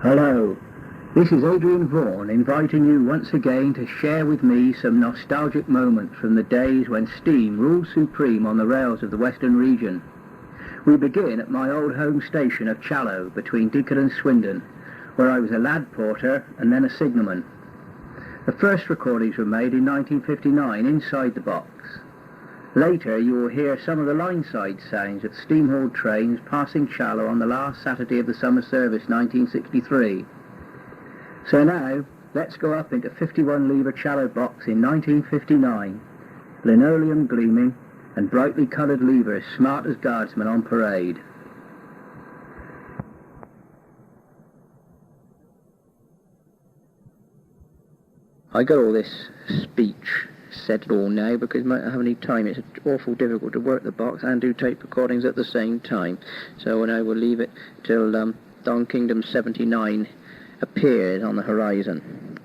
Hello, this is Adrian Vaughan inviting you once again to share with me some nostalgic moments from the days when steam ruled supreme on the rails of the Western region. We begin at my old home station of Challow between Deacon and Swindon, where I was a lad porter and then a signalman. The first recordings were made in 1959 inside the box. Later you will hear some of the lineside sounds of steam-hauled trains passing Challow on the last Saturday of the summer service 1963. So now, let's go up into 51 lever Challow box in 1959, linoleum gleaming and brightly coloured levers smart as guardsmen on parade. I got all this speech said it all now because I don't have any time. It's awful difficult to work the box and do tape recordings at the same time. So I will leave it till Don Kingdom 79 appears on the horizon.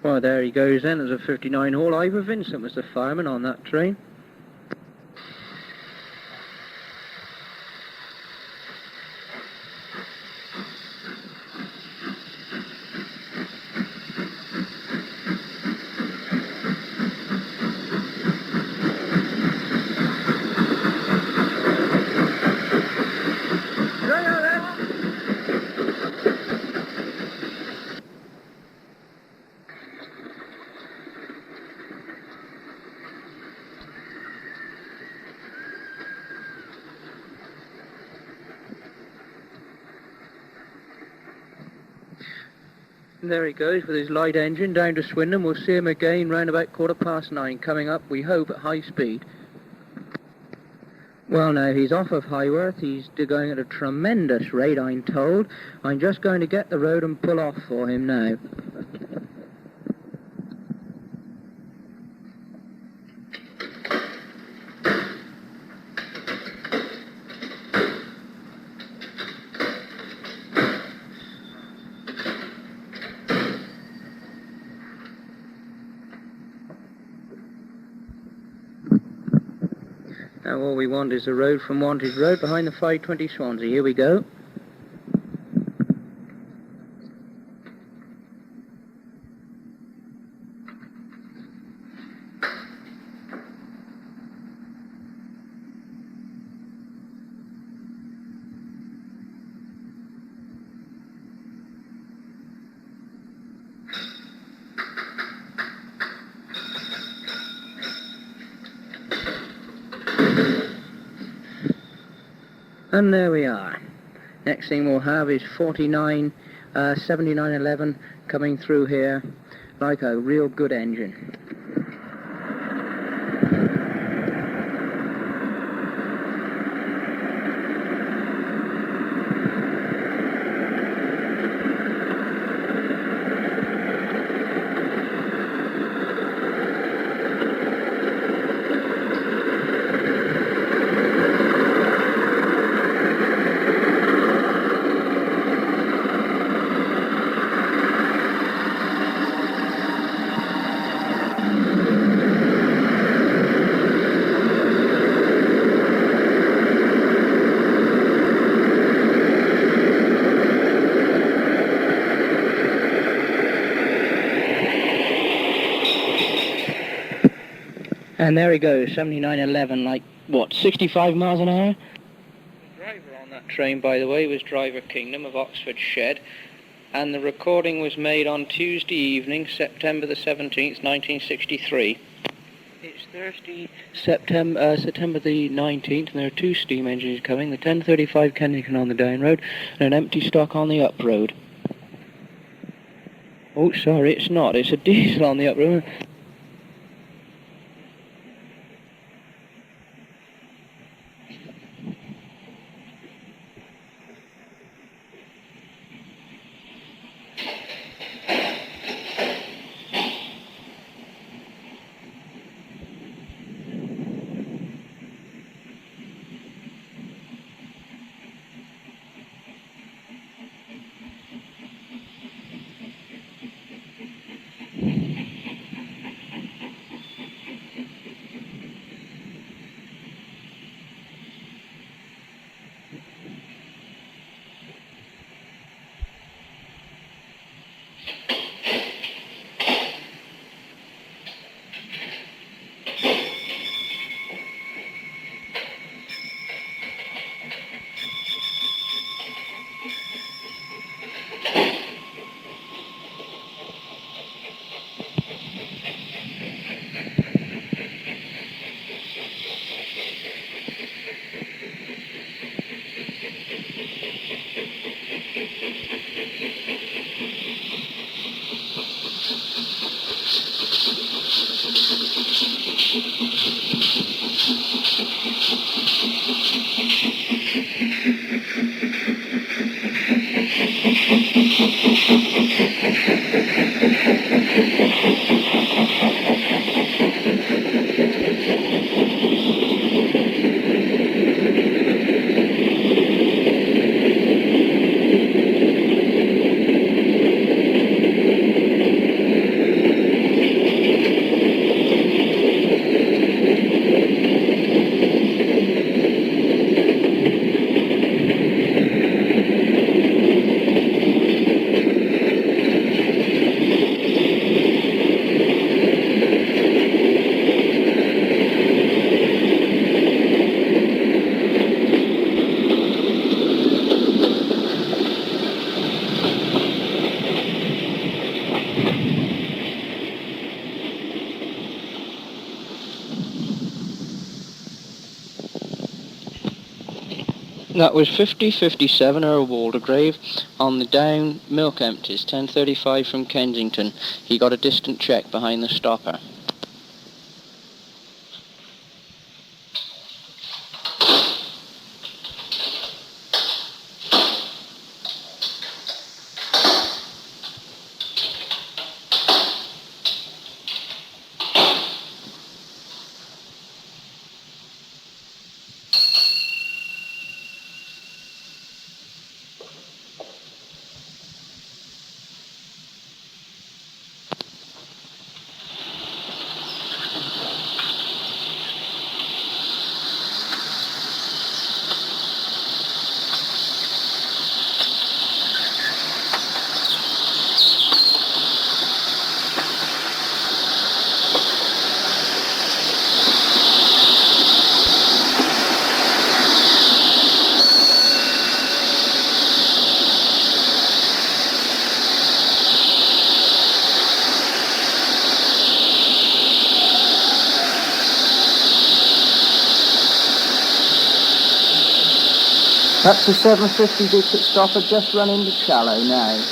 Well, there he goes then. There's a 59 Hall. Ivor Vincent was the fireman on that train. And there he goes with his light engine down to Swindon. We'll see him again round about 9:15, coming up, we hope, at high speed. Well, now, he's off of Highworth. He's going at a tremendous rate, I'm told. I'm just going to get the road and pull off for him now. Now all we want is the road from Wantage Road behind the 520 Swansea. Here we go. And there we are. Next thing we'll have is 7911 coming through here like a real good engine. And there he goes, 7911, like, what, 65 miles an hour? The driver on that train, by the way, was Driver Kingdom of Oxford Shed, and the recording was made on Tuesday evening, September the 17th, 1963. It's Thursday, September the 19th, and there are two steam engines coming, the 1035 Kennington on the down road, and an empty stock on the up road. Oh, sorry, it's not, it's a diesel on the up road. That was 5057 Earl Waldegrave on the down milk empties, 1035 from Kensington. He got a distant check behind the stopper. That's a 750 digit stopper just run into Challow now.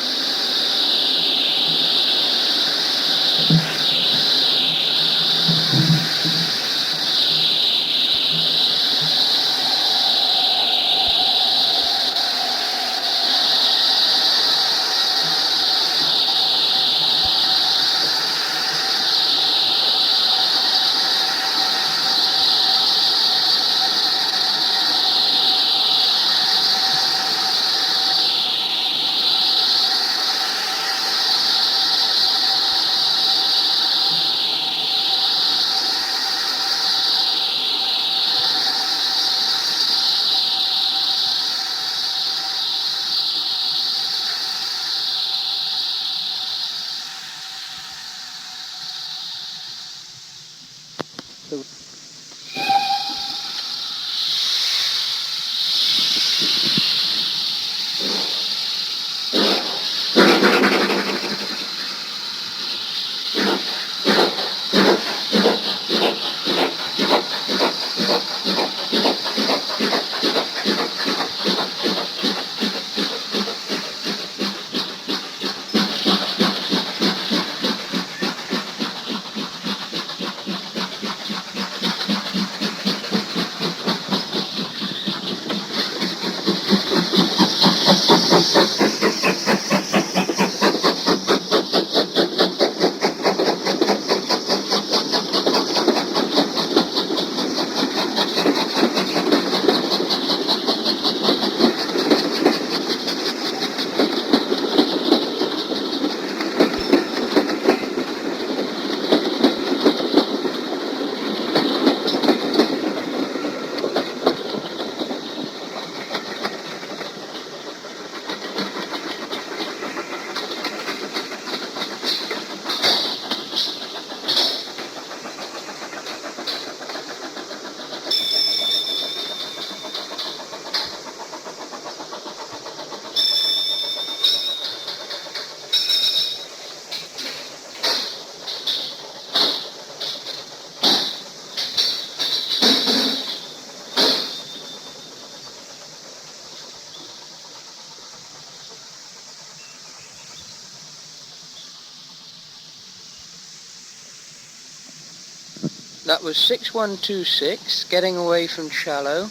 was 6126 getting away from Challow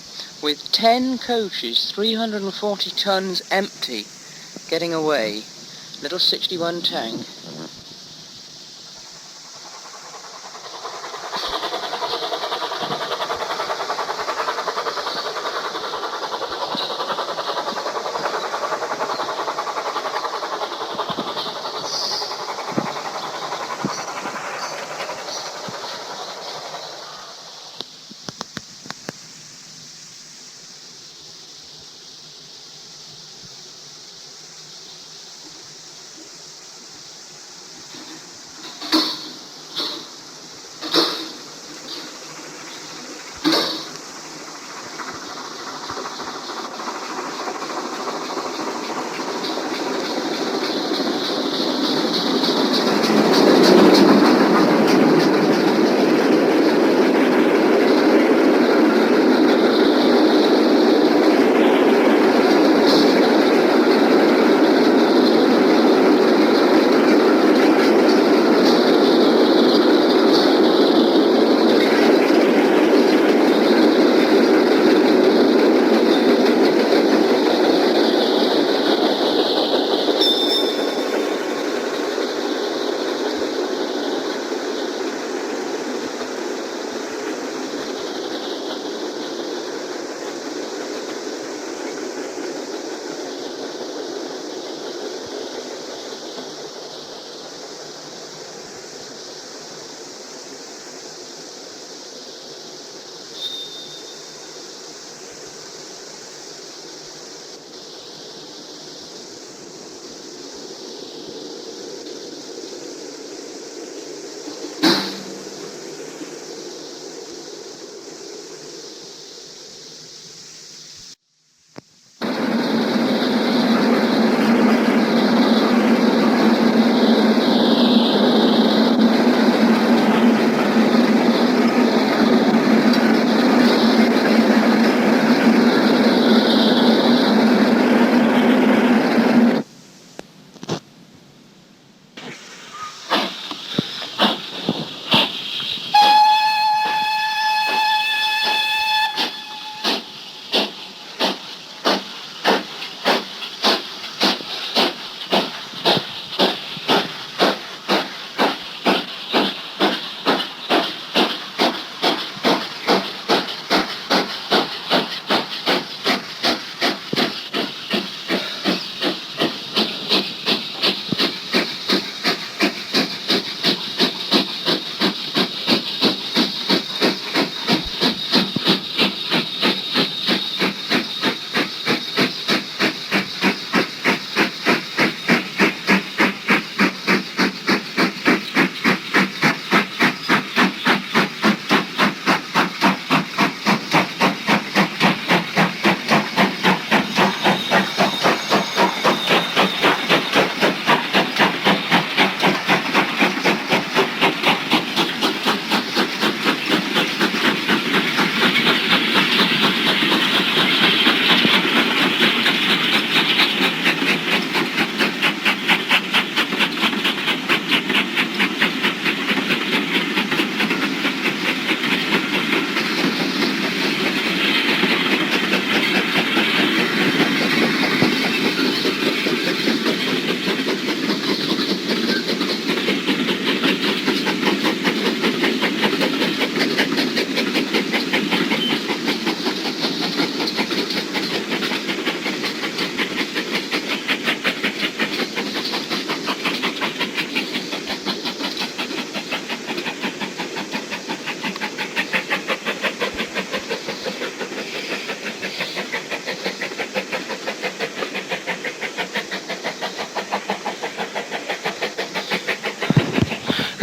with 10 coaches, 340 tons empty, getting away. Little 61 tank.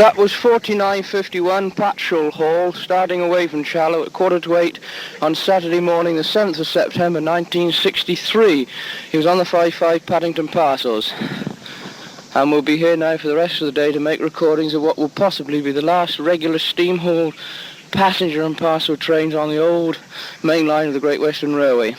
That was 4951 Patchell Hall, starting away from Challow at 7:45 on Saturday morning, the 7th of September 1963. He was on the 55 Paddington Parcels. And we'll be here now for the rest of the day to make recordings of what will possibly be the last regular steam-hauled passenger and parcel trains on the old main line of the Great Western Railway.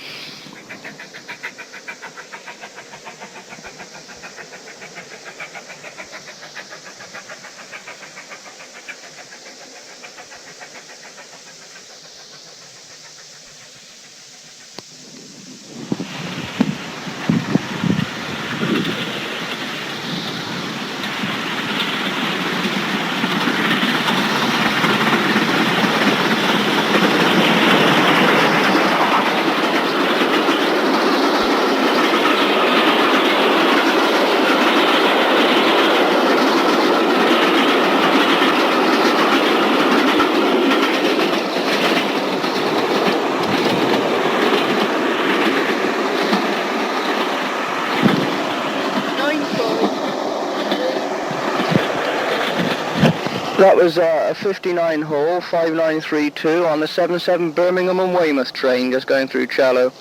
That was a 59 hole, 5932 on the 77 Birmingham and Weymouth train just going through Challow.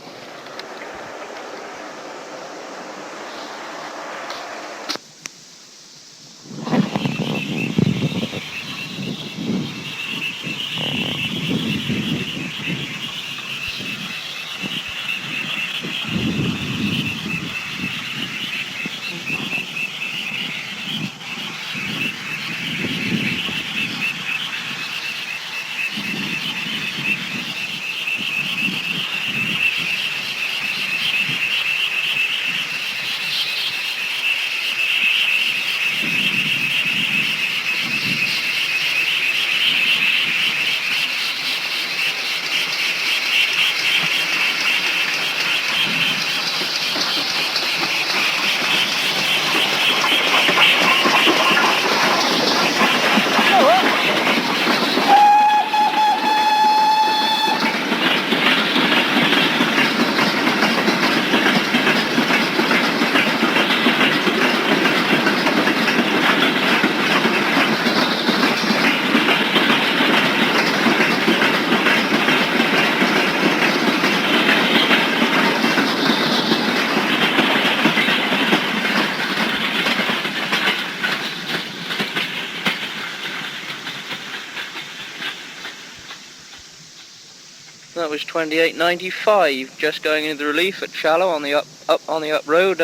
That was 28.95, just going into the relief at Challow on the up road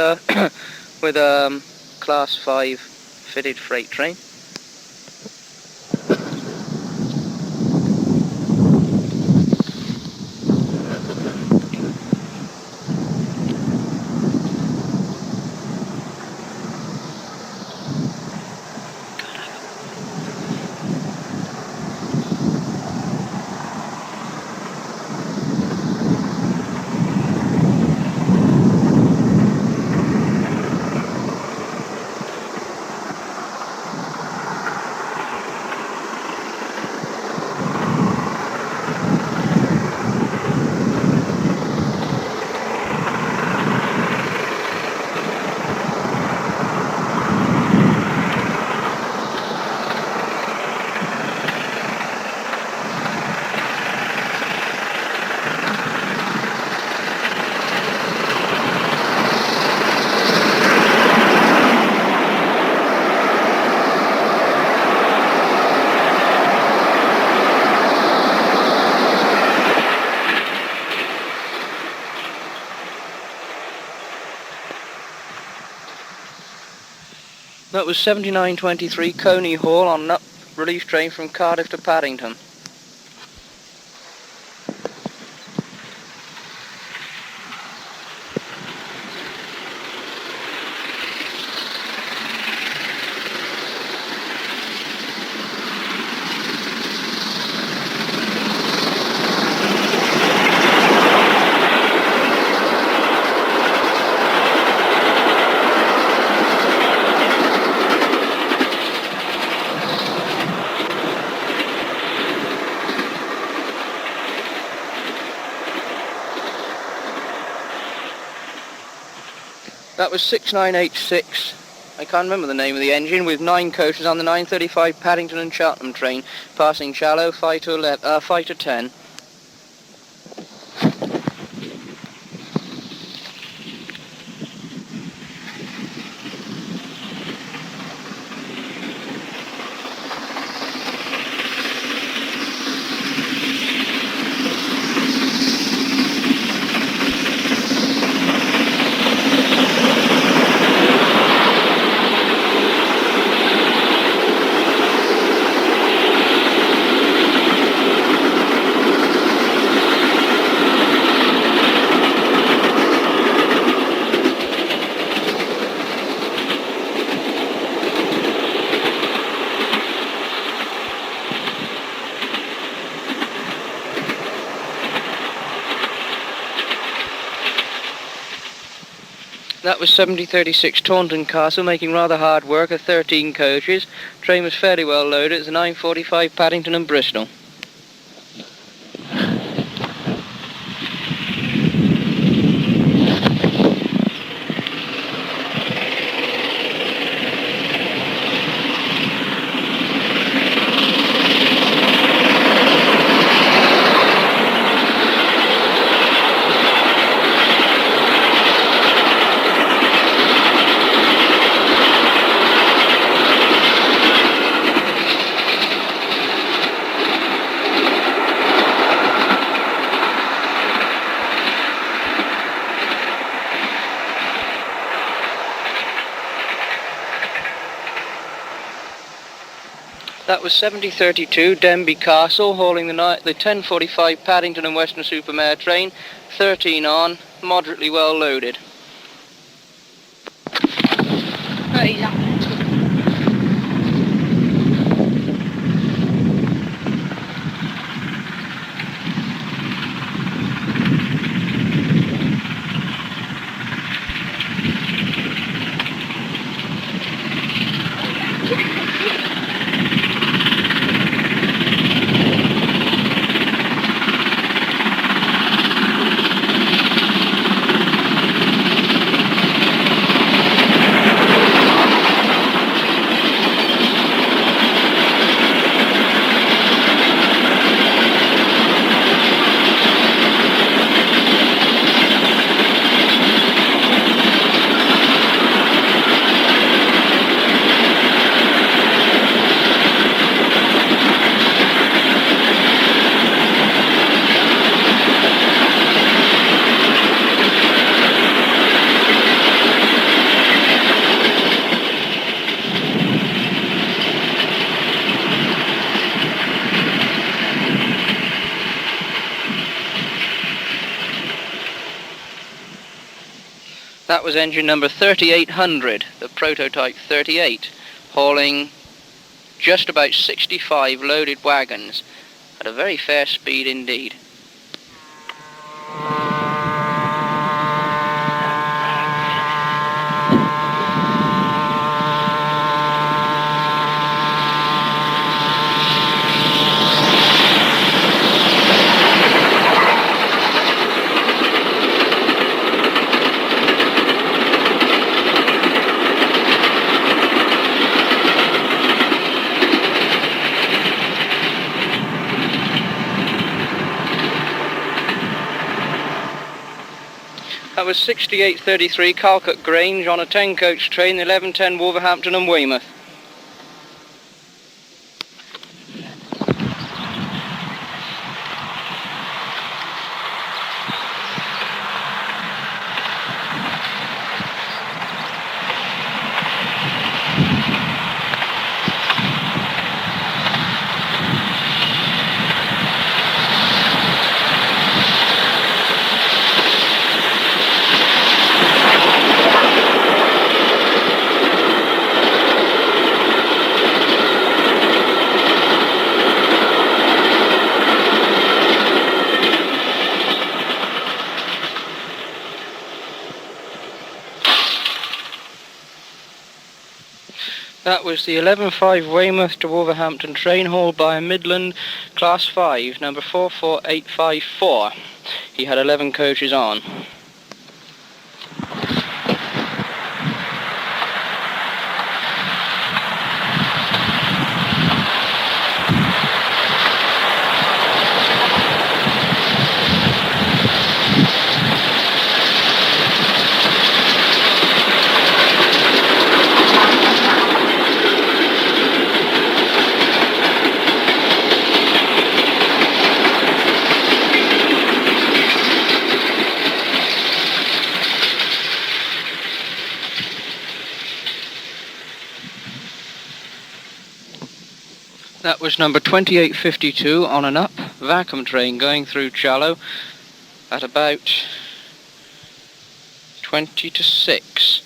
with a Class 5 fitted freight train. That was 79.23 Coney Hall on an up relief train from Cardiff to Paddington. That was 6986. I can't remember the name of the engine, with 9 coaches on the 935 Paddington and Cheltenham train, passing Challow 5 to 10. That was 7036 Taunton Castle, making rather hard work of 13 coaches. Train was fairly well loaded. It's a 945 Paddington and Bristol. That was 7032 Denby Castle hauling the 1045 Paddington and Western-super-Mare train, 13 on, moderately well loaded. That was engine number 3800, the prototype 38, hauling just about 65 loaded wagons at a very fair speed indeed. That was 6833 Calcutta Grange on a 10-coach train, 1110 Wolverhampton and Weymouth. That was the 11.5 Weymouth to Wolverhampton train hauled by a Midland Class 5, number 44854. He had 11 coaches on. That was number 2852 on an up vacuum train going through Challow at about 20 to 6.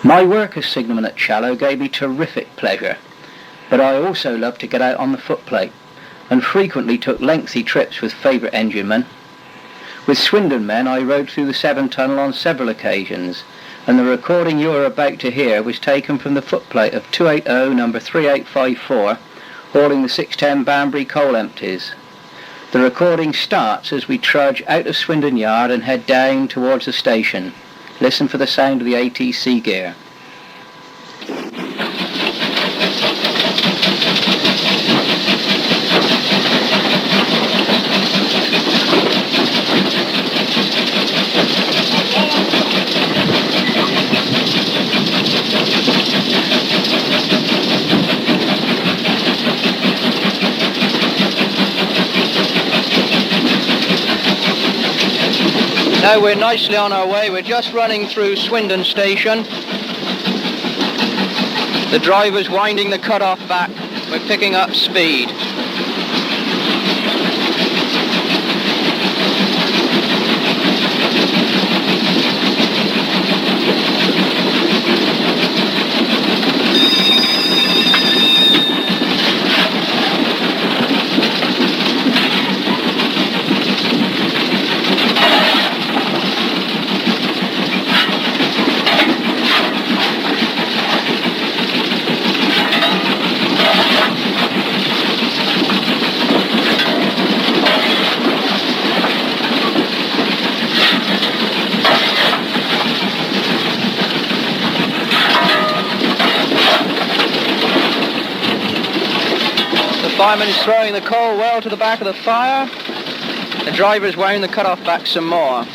My work as signalman at Challow gave me terrific pleasure, but I also loved to get out on the footplate and frequently took lengthy trips with favourite enginemen. With Swindon men I rode through the Severn Tunnel on several occasions, and the recording you are about to hear was taken from the footplate of 280 number 3854 hauling the 610 Banbury coal empties. The recording starts as we trudge out of Swindon Yard and head down towards the station. Listen for the sound of the ATC gear. Now we're nicely on our way. We're just running through Swindon Station. The driver's winding the cut-off back. We're picking up speed. The fireman is throwing the coal well to the back of the fire. The driver is wearing the cut-off back some more.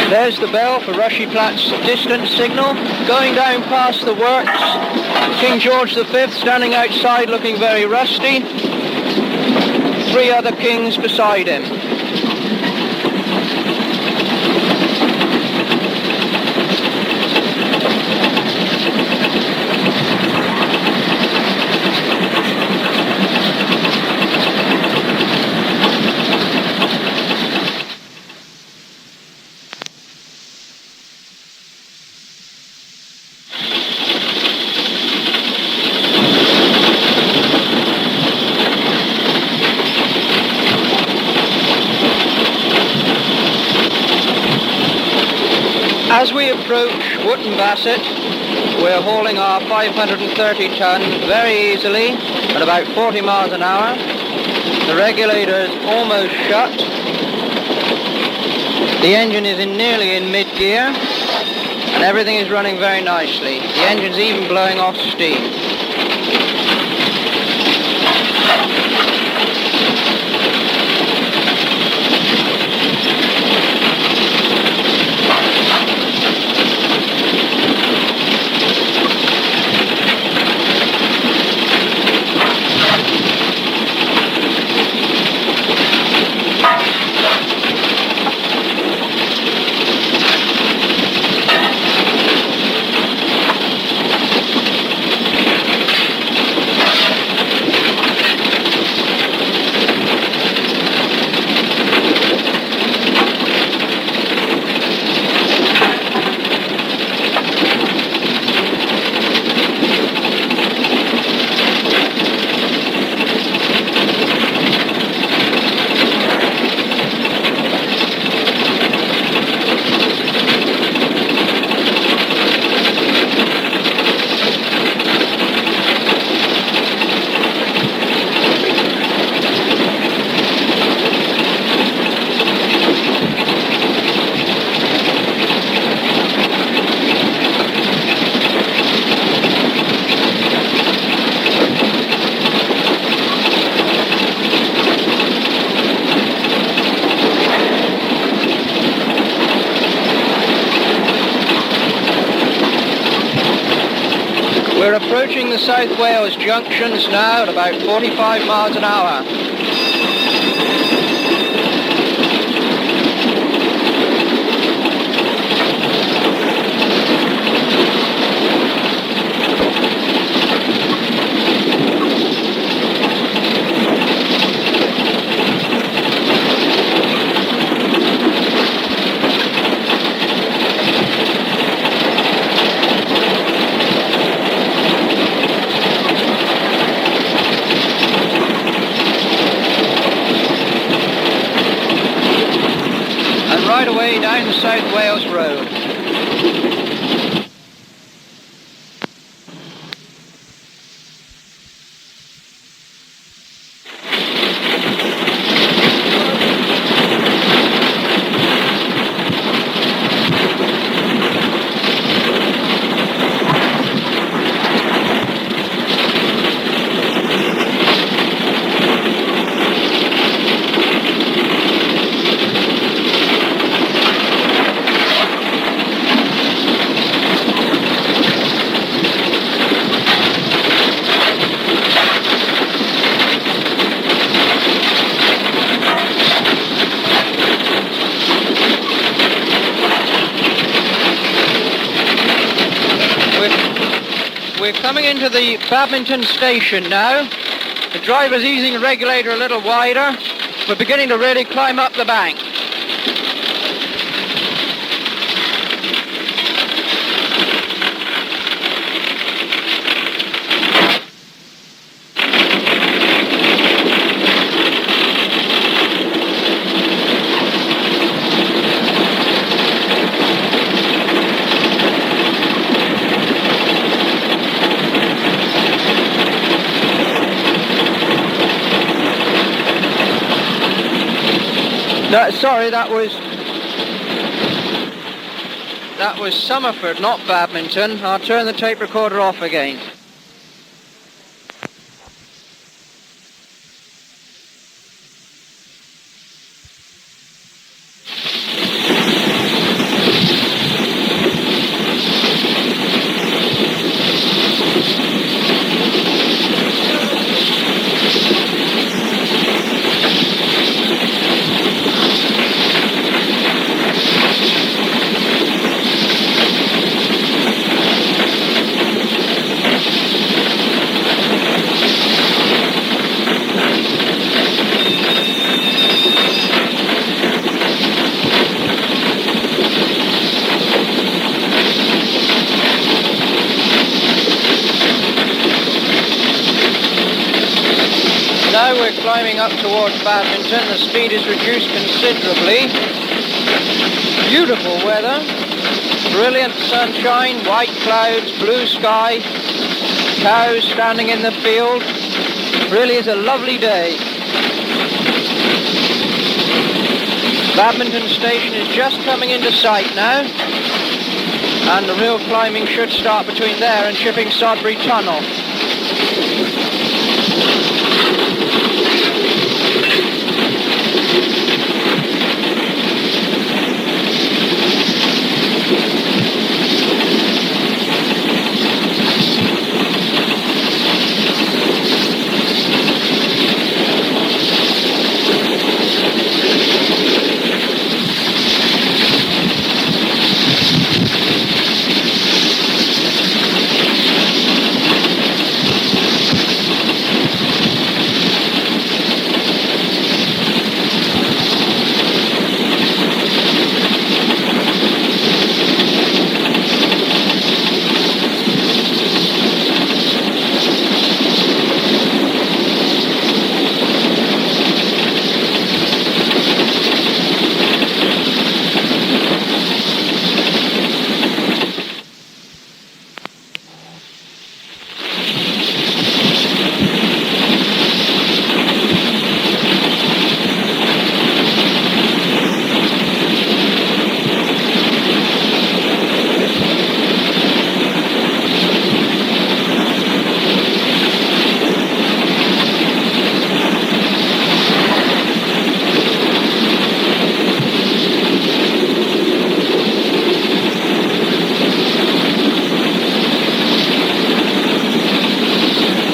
There's the bell for Rushy Plat's distance signal. Going down past the works, King George V standing outside looking very rusty. 3 other kings beside him. As we approach Wootton Bassett, we're hauling our 530 ton very easily at about 40 miles an hour. The regulator's almost shut. The engine is nearly in mid-gear, and everything is running very nicely. The engine's even blowing off steam. We're approaching the South Wales junctions now at about 45 miles an hour. South Wales Road. We're coming into the badminton station now. The driver's easing the regulator a little wider. We're beginning to really climb up the bank. No, sorry, that was Somerford, not badminton. I'll turn the tape recorder off again. Now we're climbing up towards badminton. The speed is reduced considerably. Beautiful weather. Brilliant sunshine, white clouds, blue sky, cows standing in the field. Really is a lovely day. Badminton station is just coming into sight now. And the real climbing should start between there and Shipping Sodbury Tunnel.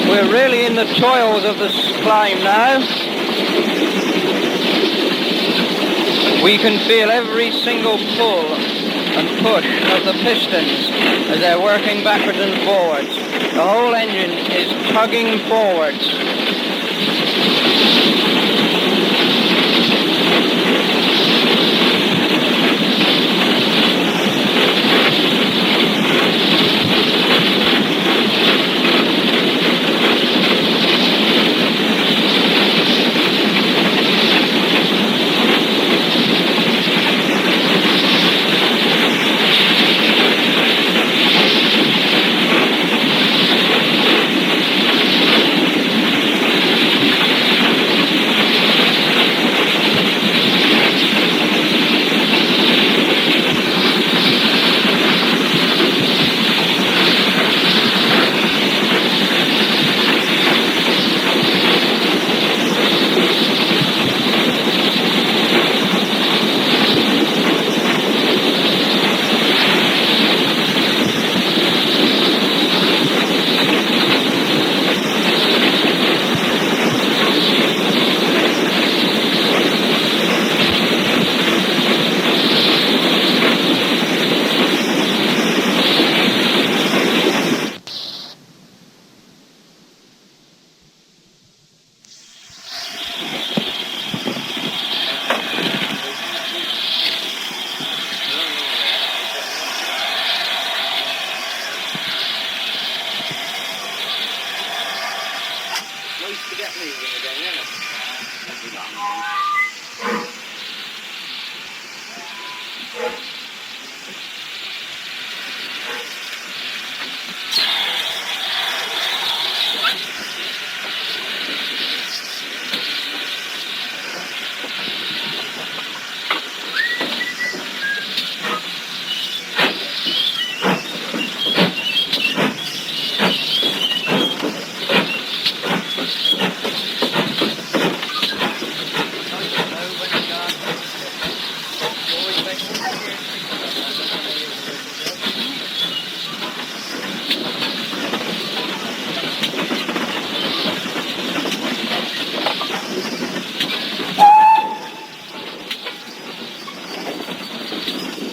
We're really in the toils of this climb now. We can feel every single pull and push of the pistons as they're working backwards and forwards. The whole engine is tugging forwards.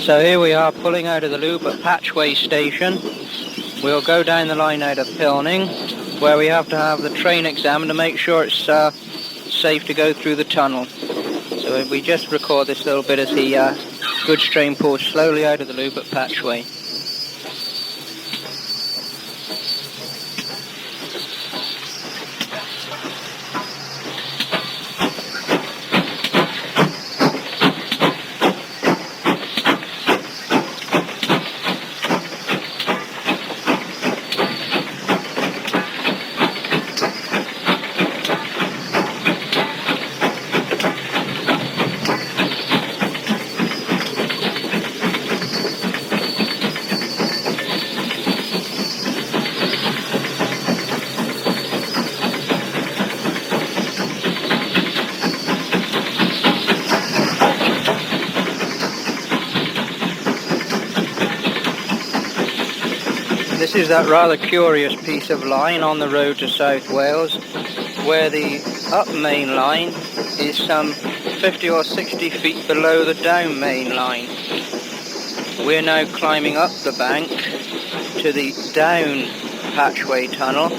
So here we are pulling out of the loop at Patchway Station. We'll go down the line out of Pilning, where we have to have the train examined to make sure it's safe to go through the tunnel. So if we just record this little bit as the goods train pulls slowly out of the loop at Patchway. This is that rather curious piece of line on the road to South Wales, where the up main line is some 50 or 60 feet below the down main line. We're now climbing up the bank to the down Patchway tunnel,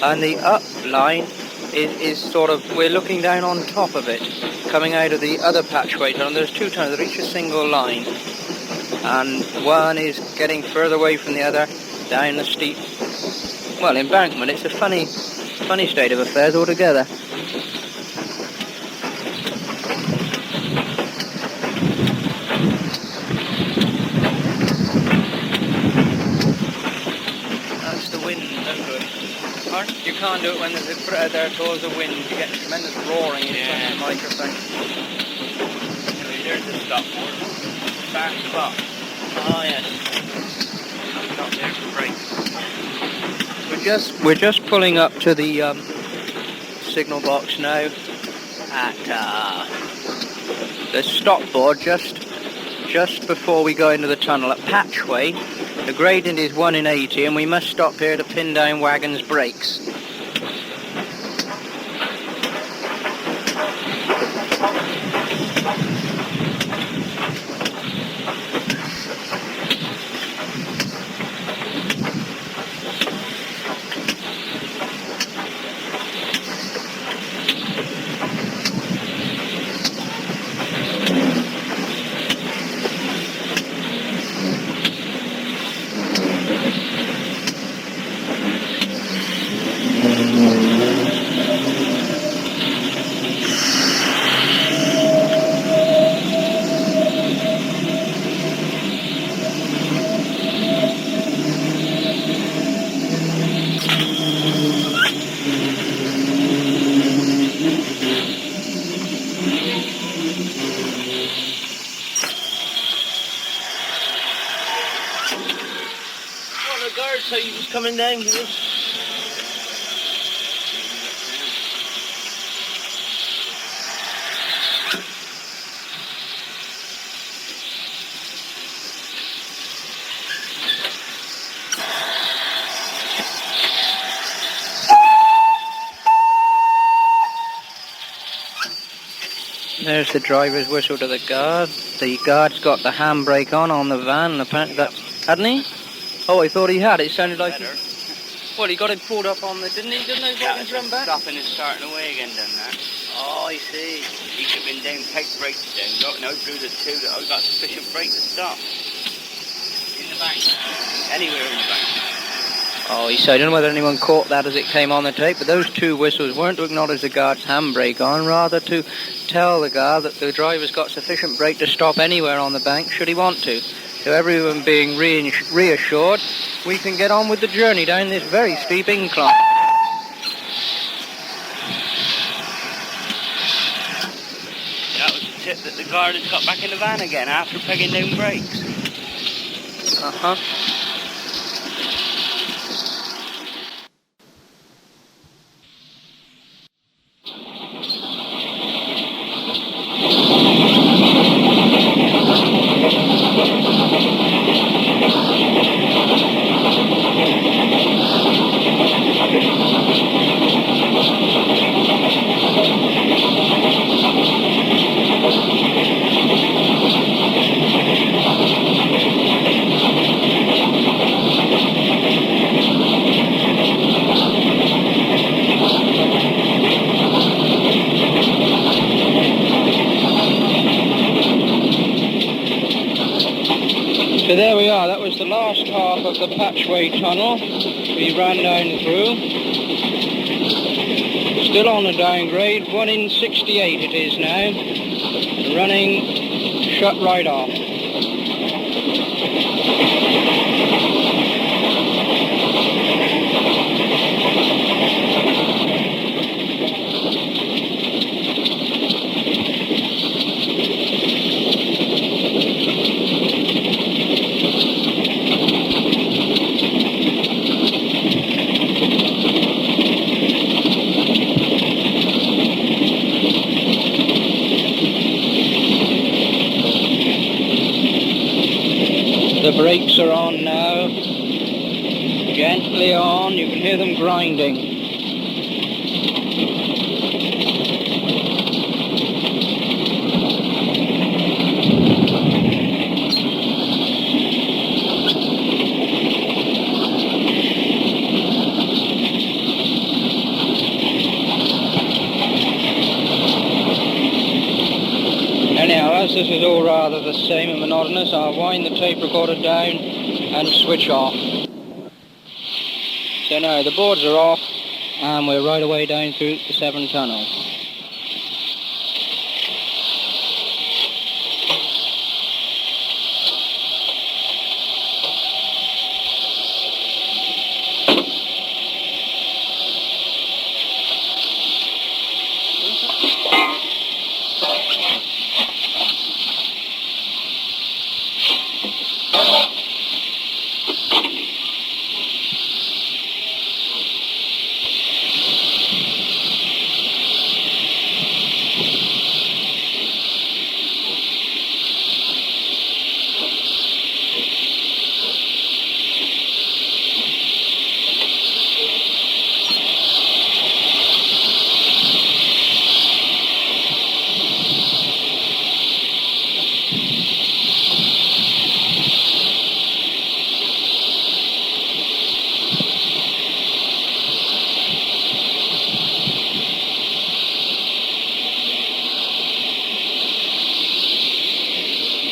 and the up line is sort of, we're looking down on top of it, coming out of the other Patchway tunnel. There's two tunnels, they're each a single line, and one is getting further away from the other, down the steep, well, embankment. It's a funny state of affairs altogether. That's the wind, you can't do it when there's there towards the wind. You get tremendous roaring in front of the microphone. There's the stopboard. Back clock. Oh yes. Not there for break. We're just pulling up to the signal box now at the stopboard just before we go into the tunnel at Patchway. The gradient is 1 in 80 and we must stop here to pin down wagons' brakes. So you're just coming down to this? There's the driver's whistle to the guard. The guard's got the handbrake on the van. Hadn't he? Oh, I thought he had. It sounded like... Well, he got it pulled up on the... Didn't those wagons run back? Stopping and starting away again, done that. Oh, I see. He should have been down, take brakes down. No, through the two that I've got sufficient brake to stop. In the bank. Anywhere in the bank. Oh, he said, I don't know whether anyone caught that as it came on the tape, but those two whistles weren't to acknowledge the guard's handbrake on, rather to tell the guard that the driver's got sufficient brake to stop anywhere on the bank should he want to. So everyone being reassured, we can get on with the journey down this very steep incline. That was the tip that the guard had got back in the van again after pegging down brakes. Uh-huh. half of the Patchway Tunnel we ran down through. Still on the downgrade, 1 in 68 it is now. Running shut right off. The brakes are on now, gently on, you can hear them grinding. Anyhow, as this is all rather the same and monotonous, I'll wind the tape recorder down and switch off. So now the boards are off and we're right away down through the 7 tunnels.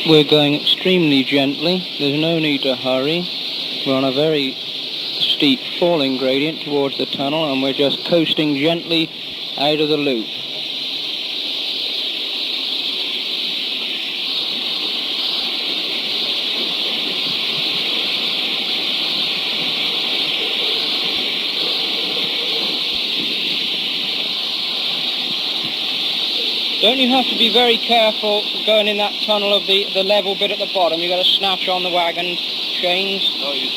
We're going extremely gently, there's no need to hurry. We're on a very steep falling gradient towards the tunnel and we're just coasting gently out of the loop. Don't you have to be very careful going in that tunnel of the level bit at the bottom? You've got to snatch on the wagon chains. Oh, you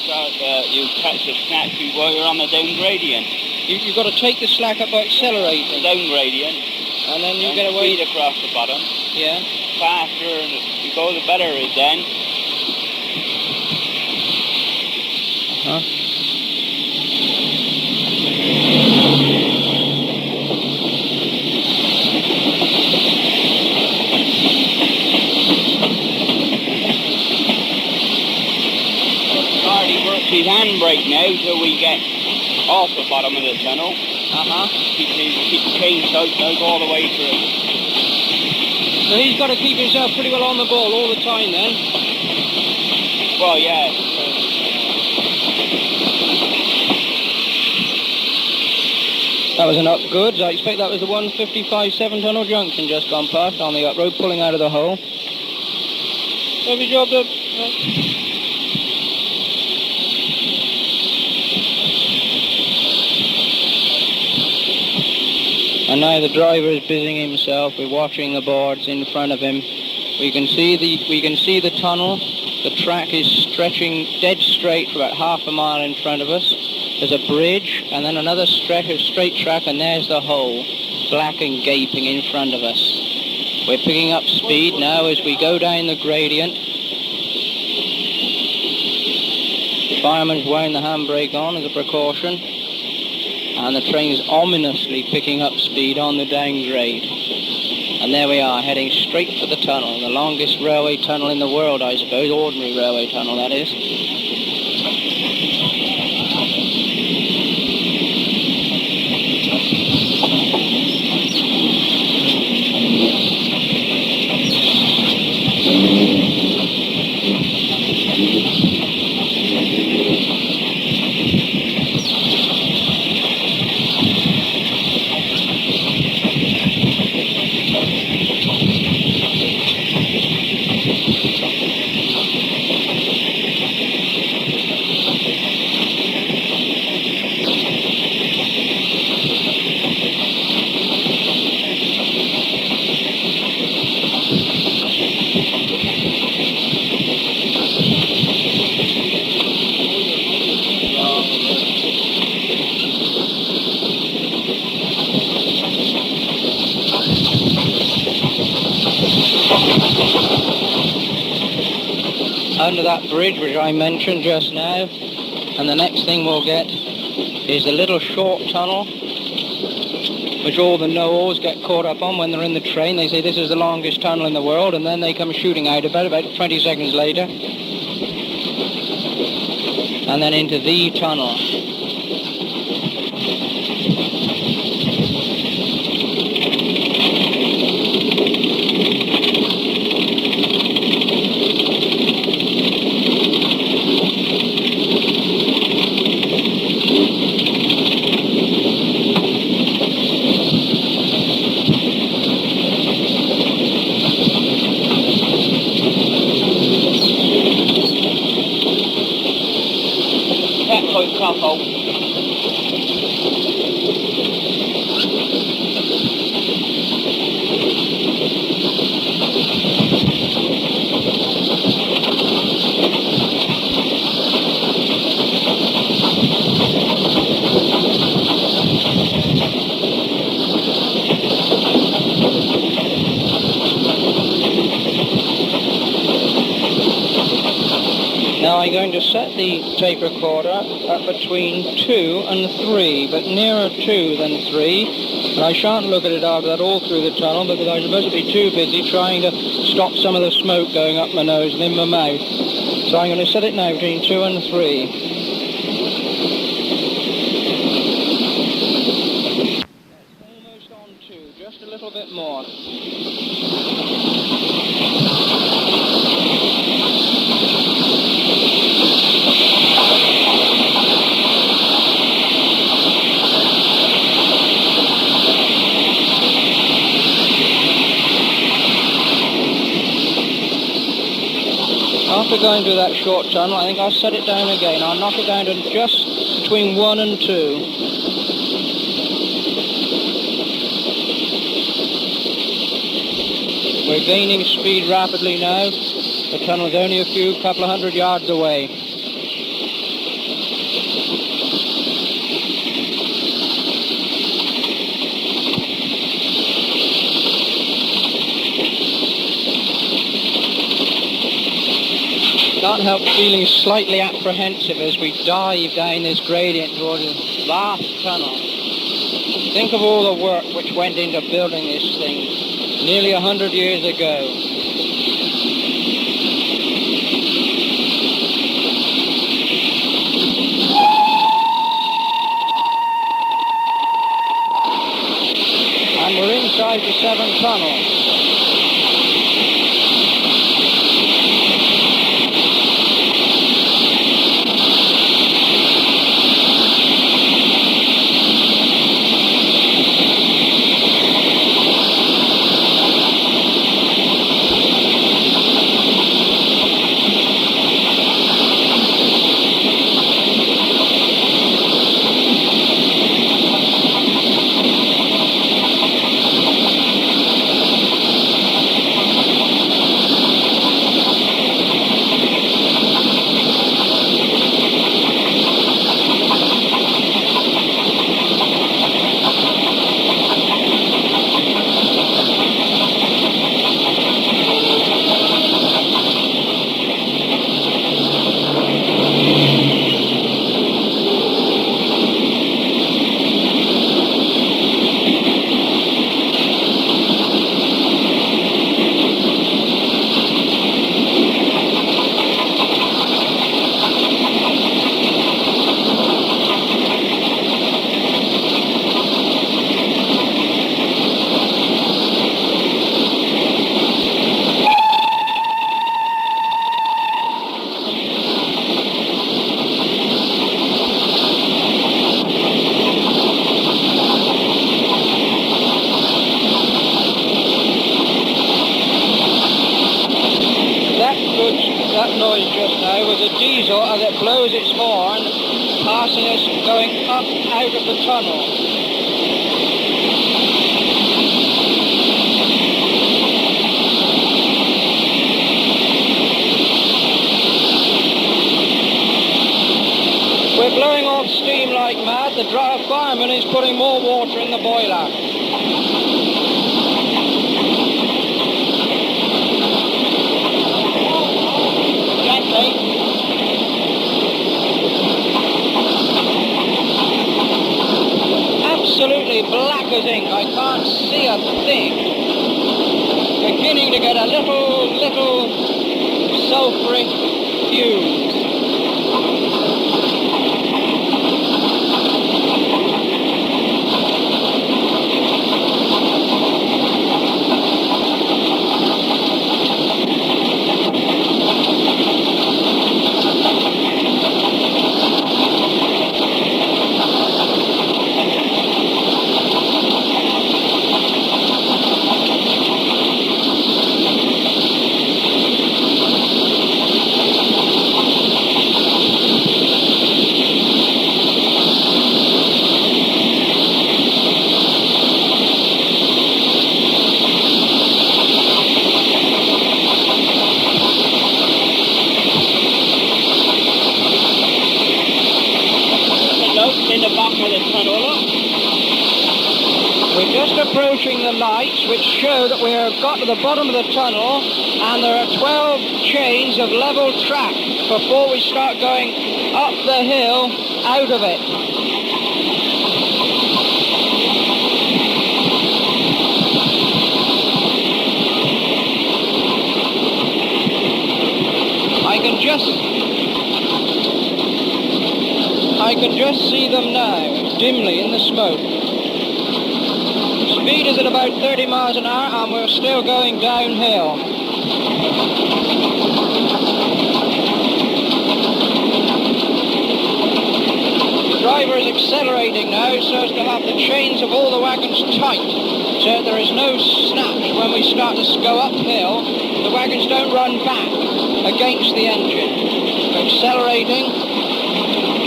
catch the snatch while you're on the down gradient. You've got to take the slack up by accelerating. Down gradient. And then you get away. Speed across the bottom. Yeah. Faster you go, the better it is then. Uh-huh. His handbrake now till we get off the bottom of the tunnel. Keep the chain tight, don't go all the way through. So he's got to keep himself pretty well on the ball all the time then? Well, yeah. That was an up goods. I expect that was the 155 7-tunnel junction just gone past on the up road, pulling out of the hole. Lovely job, Doug. And now the driver is busying himself. We're watching the boards in front of him. We can see the tunnel. The track is stretching dead straight for about half a mile in front of us. There's a bridge and then another stretch of straight track, and there's the hole, black and gaping in front of us. We're picking up speed now as we go down the gradient. The fireman's wearing the handbrake on as a precaution. And the train's ominously picking up speed on the downgrade. And there we are, heading straight for the tunnel, the longest railway tunnel in the world, I suppose, ordinary railway tunnel, that is. under that bridge which I mentioned just now, and the next thing we'll get is the little short tunnel which all the know-alls get caught up on when they're in the train. They say this is the longest tunnel in the world, and then they come shooting out about 20 seconds later, and then into the tunnel. Couple. Now I'm going to set the tape recorder at between 2 and 3, but nearer 2 than 3. And I shan't look at it after that all through the tunnel because I'm supposed to be too busy trying to stop some of the smoke going up my nose and in my mouth. So I'm going to set it now between 2 and 3. Almost on 2, just a little bit more. After going through that short tunnel, I think I'll set it down again. I'll knock it down to just between 1 and 2. We're gaining speed rapidly now. The tunnel's only a couple of hundred yards away. Can't help feeling slightly apprehensive as we dive down this gradient towards this vast tunnel. Think of all the work which went into building this thing nearly 100 years ago. And we're inside the 7 tunnel. That noise just now was a diesel as it blows its horn, passing us going up out of the tunnel. We're blowing off steam like mad. The fireman is putting more water in the boiler. as ink. I can't see a thing. Beginning to get a little sulphuric fumes. In the back of the tunnel, look. We're just approaching the lights, which show that we have got to the bottom of the tunnel, and there are 12 chains of level track before we start going up the hill out of it. I can just see them now, dimly in the smoke. Speed is at about 30 miles an hour and we're still going downhill. The driver is accelerating now so as to have the chains of all the wagons tight, so there is no snaps when we start to go uphill. The wagons don't run back against the engine. We're accelerating.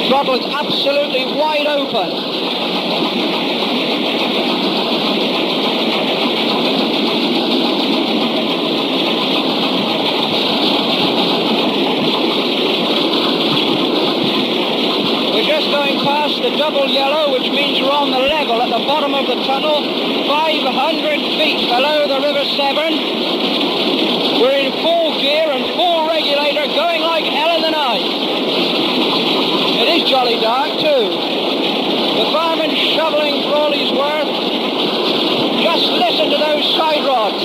Throttle is absolutely wide open. We're just going past the double yellow, which means we're on the level at the bottom of the tunnel, 500 feet below the River Severn. We're in full gear and full regulator, going like hell in the night. It is jolly dark too. The fireman's shoveling for all he's worth. Just listen to those side rods.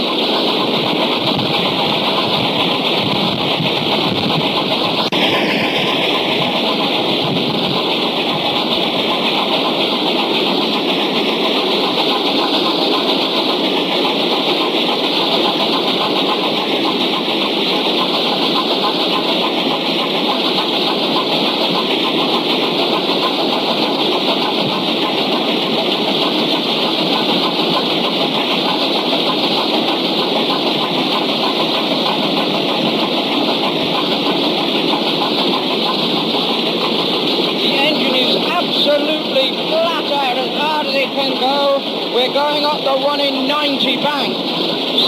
We're going up the 1 in 90 bank.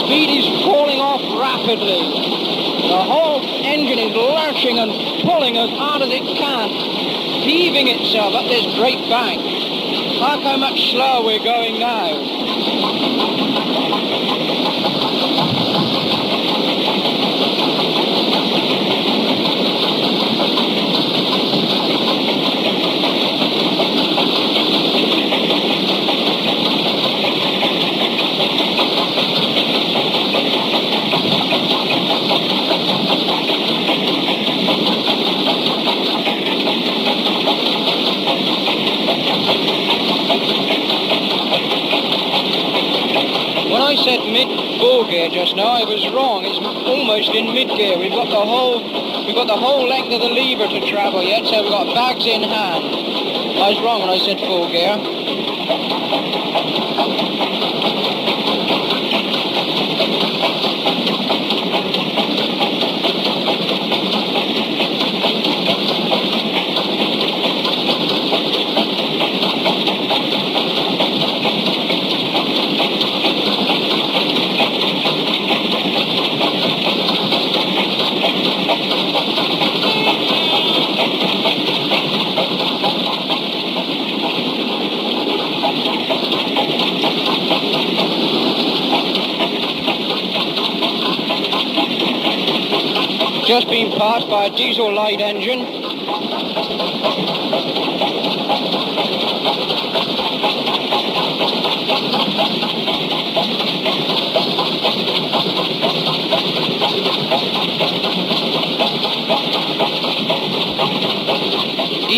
Speed is falling off rapidly. The whole engine is lurching and pulling as hard as it can, heaving itself up this great bank. Look how much slower we're going now. I said mid-full gear just now, I was wrong. It's almost in mid-gear. We've got the whole length of the lever to travel yet, so we've got bags in hand. I was wrong when I said full gear. Just been passed by a diesel light engine.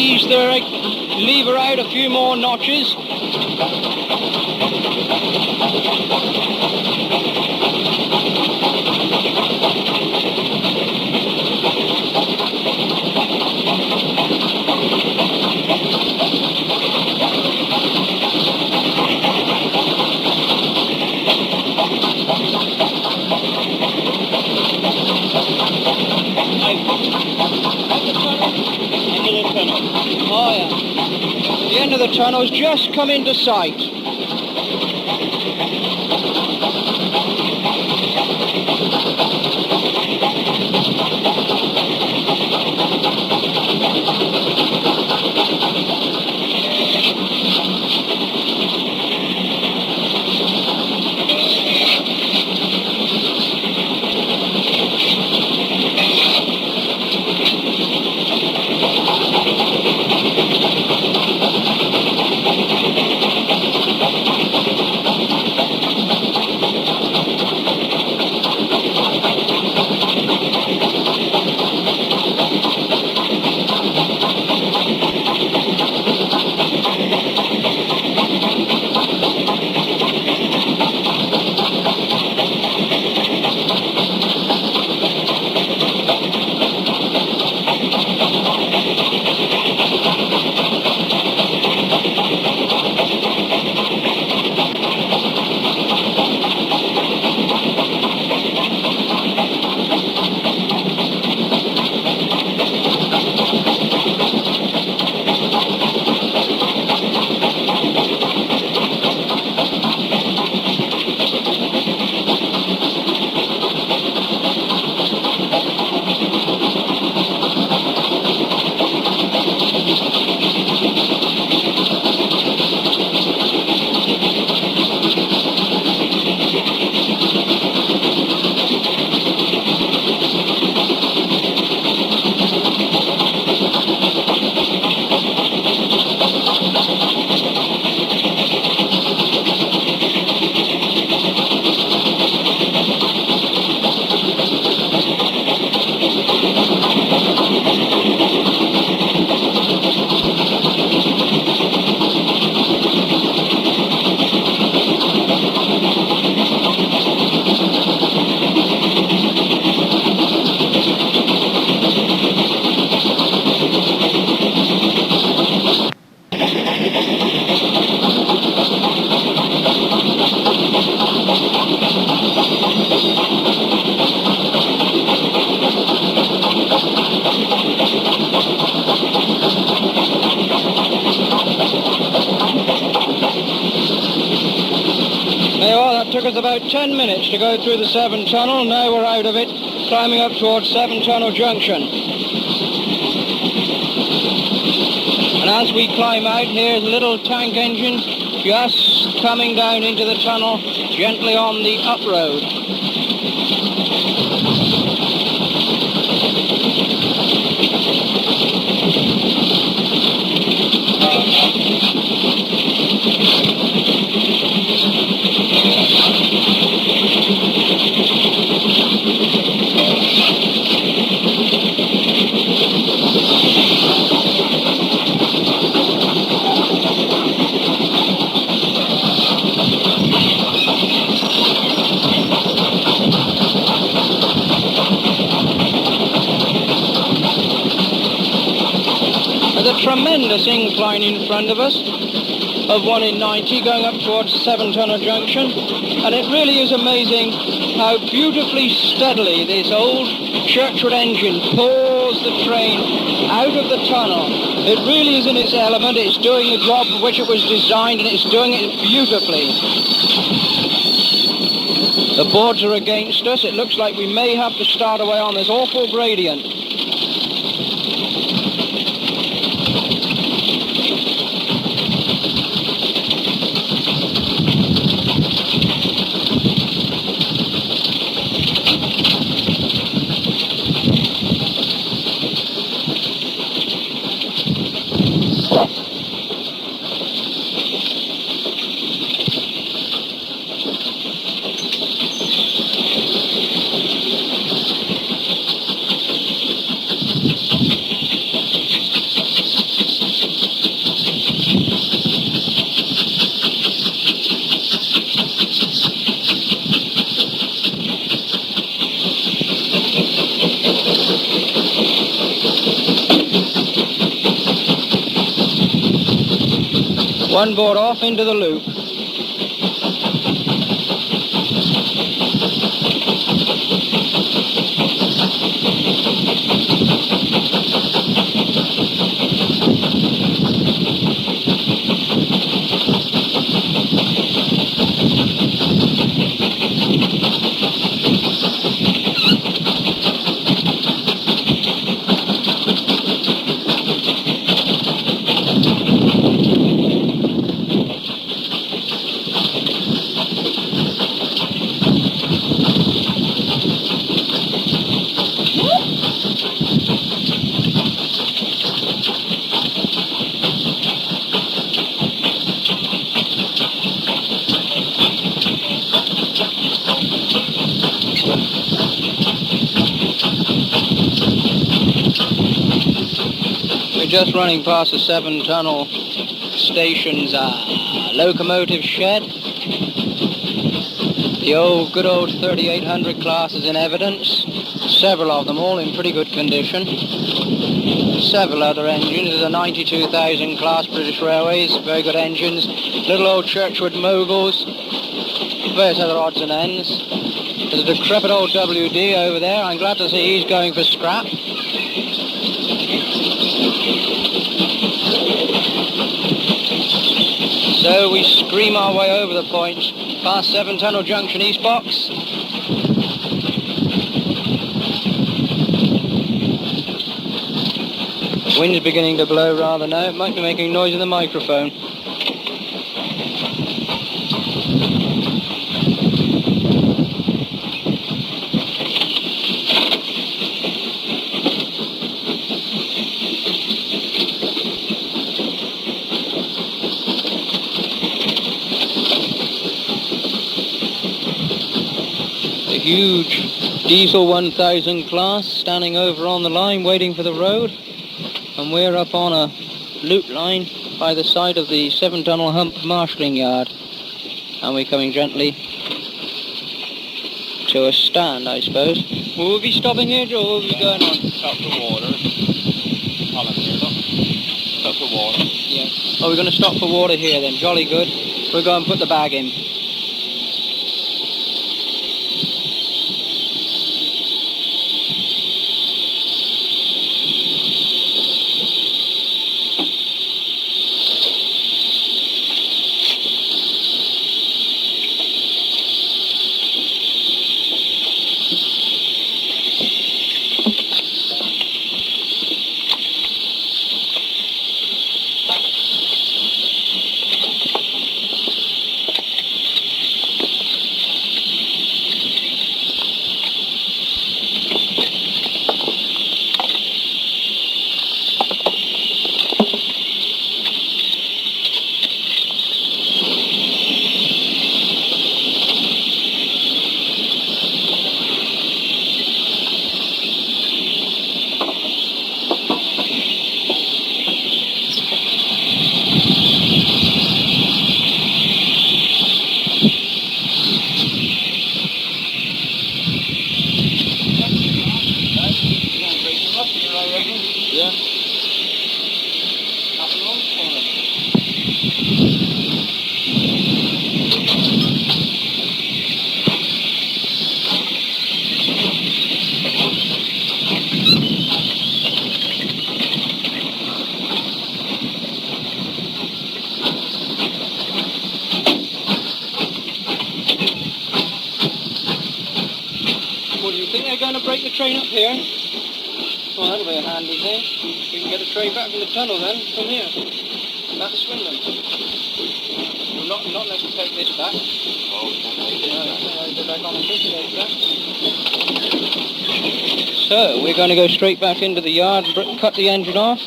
ease the lever out a few more notches. Oh yeah. The end of the tunnel's just come into sight. Took us about 10 minutes to go through the Severn Tunnel. Now we're out of it, climbing up towards Severn Tunnel Junction. And as we climb out, here's a little tank engine just coming down into the tunnel, gently on the up road. There's a tremendous incline in front of us of 1 in 90 going up towards Severn Tunnel Junction, and it really is amazing how beautifully steadily this old Churchwood engine pulls the train out of the tunnel. It really is in its element. It's doing the job for which it was designed, and it's doing it beautifully. The boards are against us. It looks like we may have to start away on this awful gradient. One board off into the loop. We're just running past the 7-tunnel station's locomotive shed. The good old 3800 class is in evidence. Several of them, all in pretty good condition. Several other engines. There's a 92,000 class British Railways, very good engines. Little old Churchwood Moguls, various other odds and ends. There's a decrepit old WD over there. I'm glad to see he's going for scrap. So we scream our way over the point, past 7-tunnel junction east box. Wind's beginning to blow rather now. It might be making noise in the microphone. Huge diesel 1000 class standing over on the line waiting for the road, and we're up on a loop line by the side of the 7-tunnel hump marshalling yard, and we're coming gently to a stand, I suppose. Will we be stopping here, Joe, or will we be going on? Stop for water. Holland here, look. Stop for water. Yeah. Oh, we're going to stop for water here then, jolly good. We'll go and put the bag in. Break the train up here. Well, that'll be a handy thing. We can get a train back from the tunnel then, from here. Back to Swindon. Well, not unless we take this back. Oh, Go back on the So, we're going to go straight back into the yard, cut the engine off.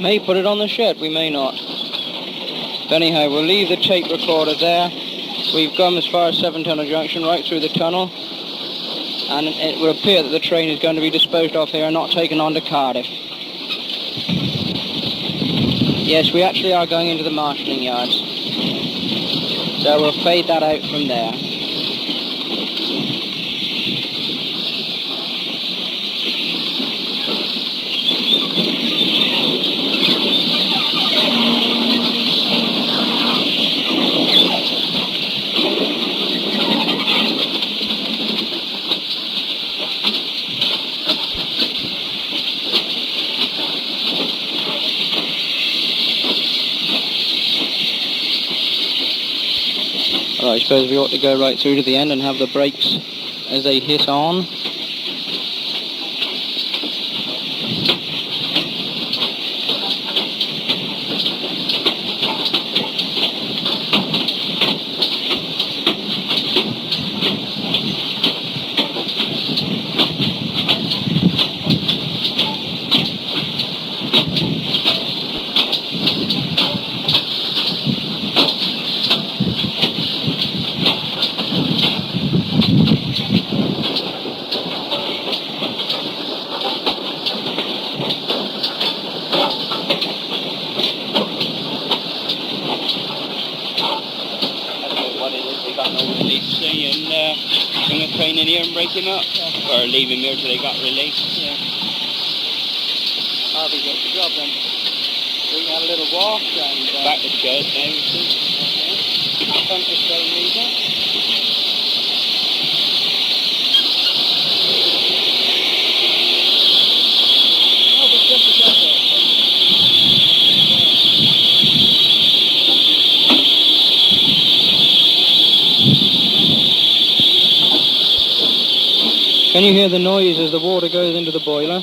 May put it on the shed, we may not. But anyhow, we'll leave the tape recorder there. We've gone as far as 7-tunnel junction, right through the tunnel. And it will appear that the train is going to be disposed of here and not taken on to Cardiff. Yes, we actually are going into the marshalling yards. So we'll fade that out from there. Well, I suppose we ought to go right through to the end and have the brakes as they hit on. Train in here and break him up, or leave him here till they got released. Yeah. Harvey got the job then. We can have a little walk and back to church now. Okay. Come to stay meter. Oh, but just a second. Can you hear the noise as the water goes into the boiler?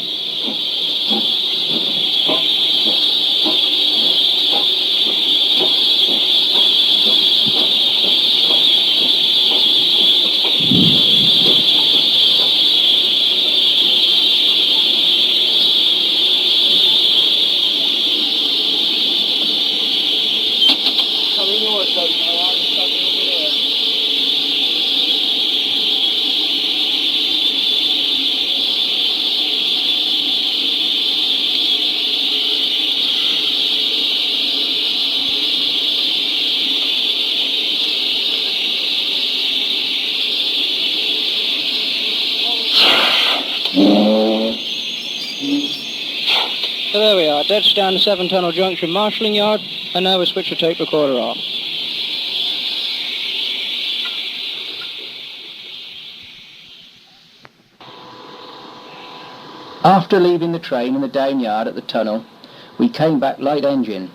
So there we are, dead stand 7 tunnel junction marshalling yard, and now we switch the tape recorder off. After leaving the train in the down yard at the tunnel, we came back light engine.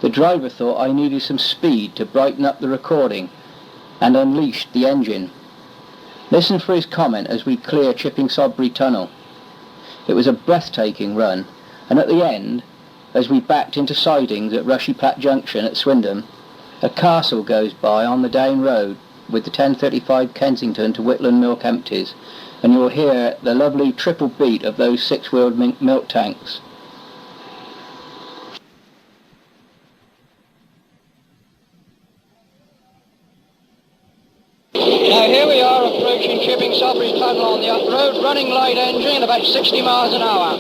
The driver thought I needed some speed to brighten up the recording and unleashed the engine. Listen for his comment as we clear Chipping Sodbury Tunnel. It was a breathtaking run, and at the end, as we backed into sidings at Rushy Platt Junction at Swindon, a castle goes by on the down road with the 1035 Kensington to Whitland milk empties, and you'll hear the lovely triple beat of those 6-wheeled milk tanks. Now here we are approaching Chipping Sodbury Tunnel on the up road, running light engine about 60 miles an hour.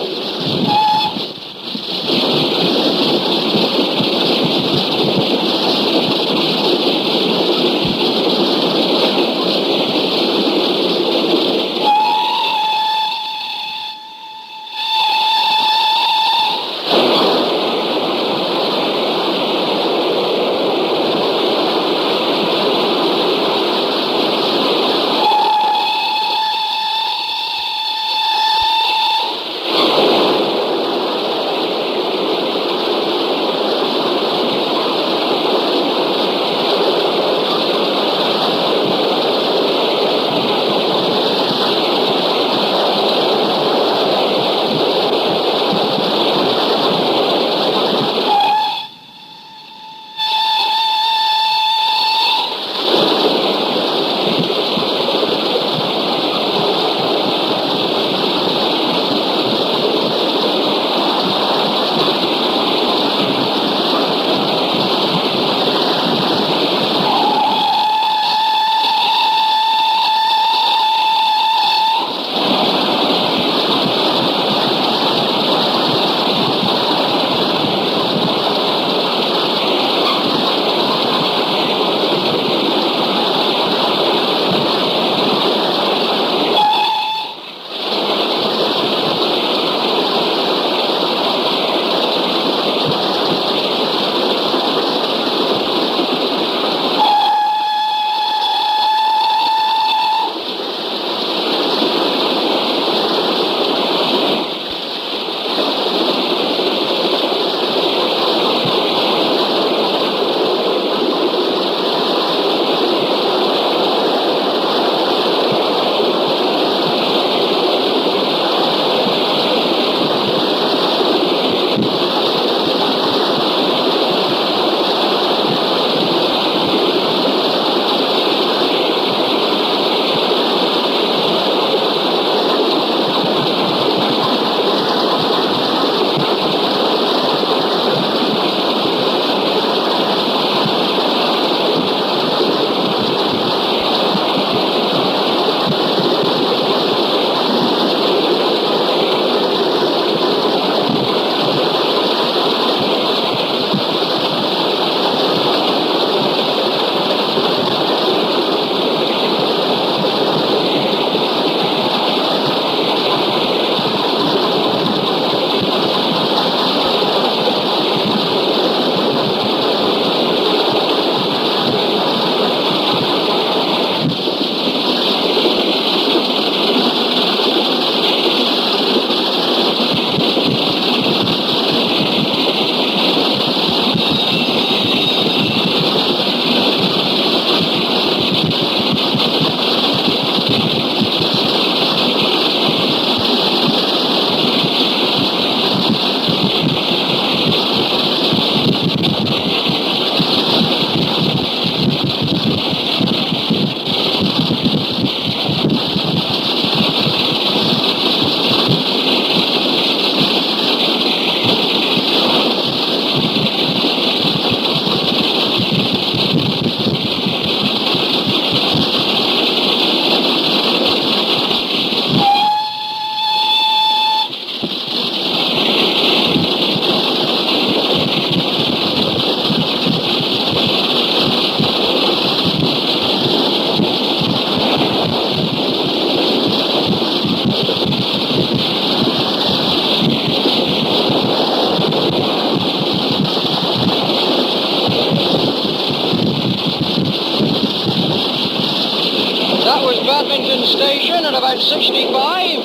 station at about 65.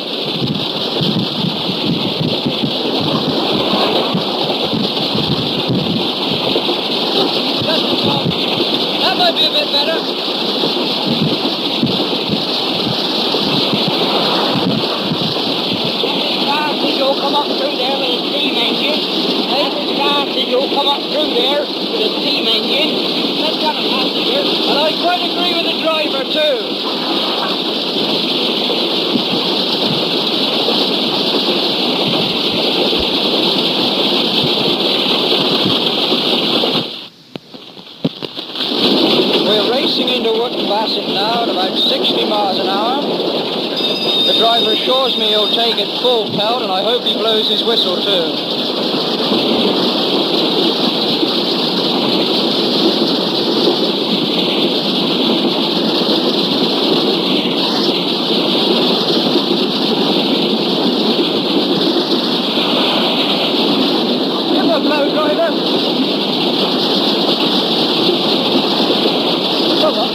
That might be a bit better. You'll come up through there with a steam engine. As fast as you'll come up through there with a steam engine. Let's have a passenger. And I quite agree with the driver too. We're racing into Wootton Bassett now at about 60 miles an hour. The driver assures me he'll take it full pelt, and I hope he blows his whistle too. Give a blow, driver. Come on.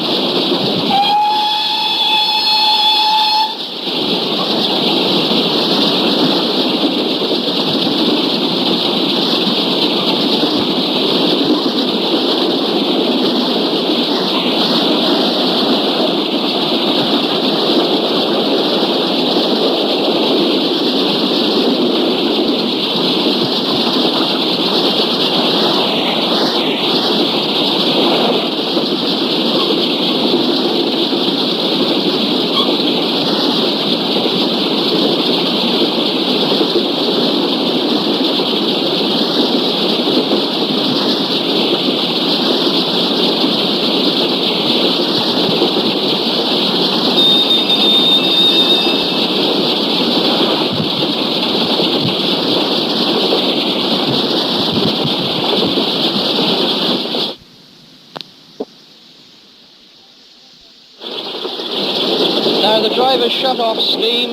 Now the driver shut off steam.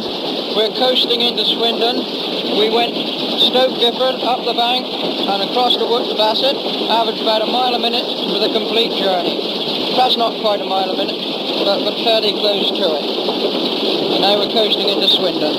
We're coasting into Swindon. We went Stoke Gifford, up the bank and across to Wootton Bassett. Averaged about a mile a minute for the complete journey. Perhaps not quite a mile a minute, but fairly close to it. And now we're coasting into Swindon.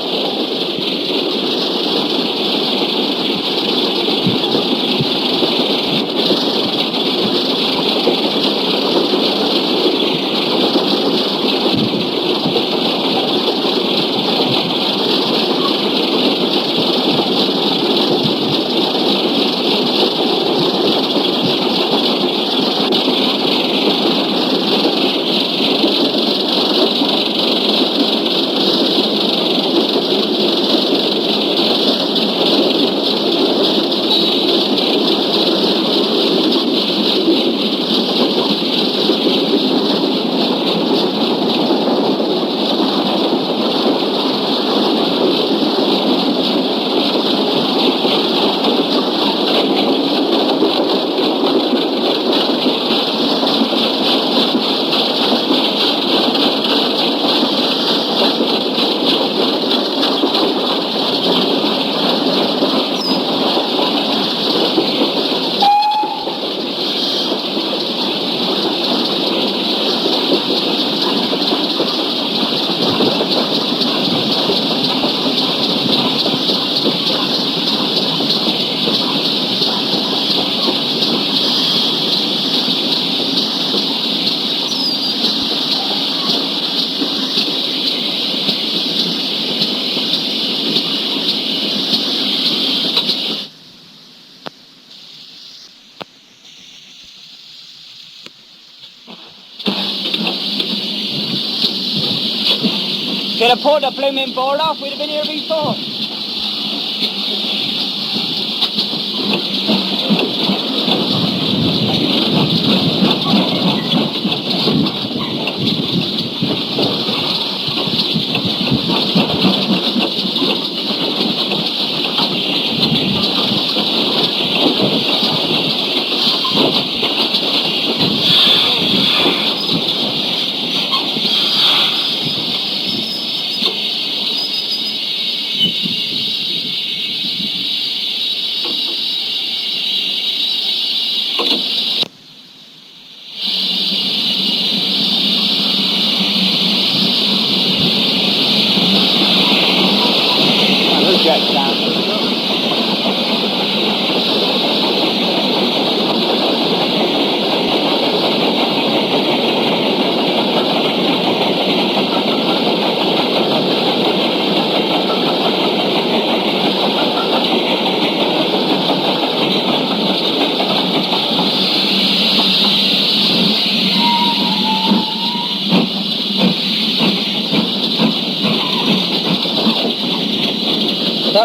Should have pulled the blooming board off, we'd have been here before.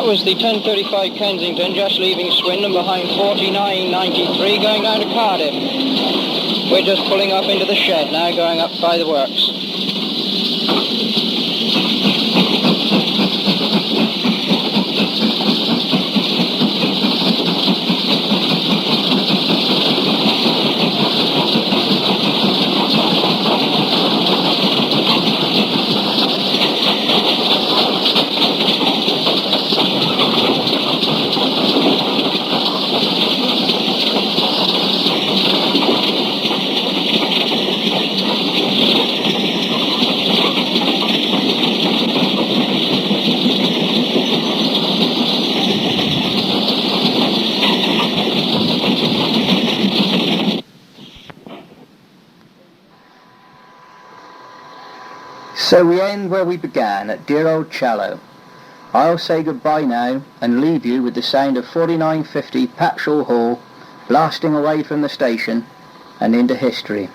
that was the 10:35 Kensington, just leaving Swindon behind 49.93, going down to Cardiff. We're just pulling up into the shed now, going up by the works. So we end where we began, at dear old Challow. I'll say goodbye now and leave you with the sound of 4950 Papshaw Hall blasting away from the station and into history.